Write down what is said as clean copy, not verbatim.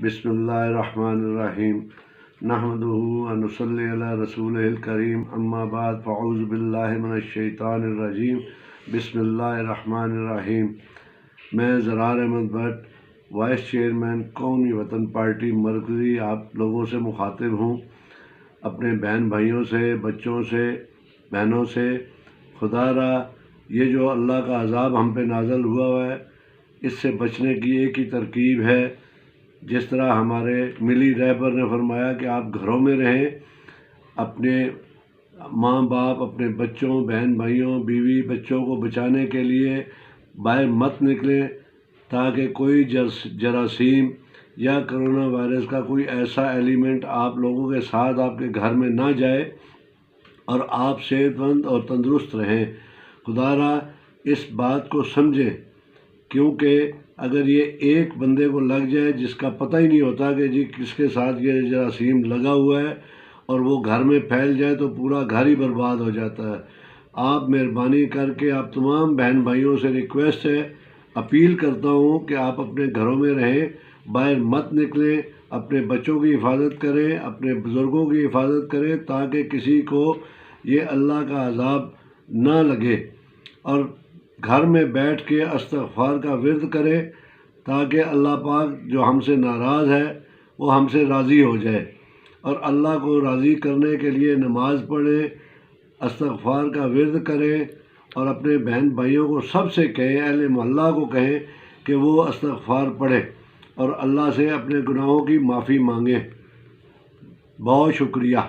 بسم اللہ الرحمن الرحیم نحمدہ ونصلی علی رسولہ الکریم اما بعد فاعوذ باللہ من الشیطان الرجیم بسم اللہ الرحمن الرحیم۔ میں ضرار احمد بٹ وائس چئیرمین قومی وطن پارٹی مرکزی آپ لوگوں سے مخاطب ہوں، اپنے بہن بھائیوں سے، بچوں سے، بہنوں سے، خدا را یہ جو اللہ کا عذاب ہم پہ نازل ہوا ہے اس سے بچنے کی ایک ہی ترکیب ہے۔ جس طرح ہمارے ملی رہبر نے فرمایا کہ آپ گھروں میں رہیں، اپنے ماں باپ، اپنے بچوں، بہن بھائیوں، بیوی بچوں کو بچانے کے لیے باہر مت نکلیں تاکہ کوئی جراثیم یا کرونا وائرس کا کوئی ایسا ایلیمنٹ آپ لوگوں کے ساتھ آپ کے گھر میں نہ جائے اور آپ صحت مند اور تندرست رہیں۔ خدا را اس بات کو سمجھیں، کیونکہ اگر یہ ایک بندے کو لگ جائے جس کا پتہ ہی نہیں ہوتا کہ جی کس کے ساتھ یہ جراثیم لگا ہوا ہے اور وہ گھر میں پھیل جائے تو پورا گھر ہی برباد ہو جاتا ہے۔ آپ مہربانی کر کے آپ تمام بہن بھائیوں سے ریکویسٹ ہے، اپیل کرتا ہوں کہ آپ اپنے گھروں میں رہیں، باہر مت نکلیں، اپنے بچوں کی حفاظت کریں، اپنے بزرگوں کی حفاظت کریں تاکہ کسی کو یہ اللہ کا عذاب نہ لگے، اور گھر میں بیٹھ کے استغفار کا ورد کرے تاکہ اللہ پاک جو ہم سے ناراض ہے وہ ہم سے راضی ہو جائے، اور اللہ کو راضی کرنے کے لیے نماز پڑھیں، استغفار کا ورد کریں، اور اپنے بہن بھائیوں کو سب سے کہیں، اہل محلہ کو کہیں کہ وہ استغفار پڑھیں اور اللہ سے اپنے گناہوں کی معافی مانگیں۔ بہت شکریہ۔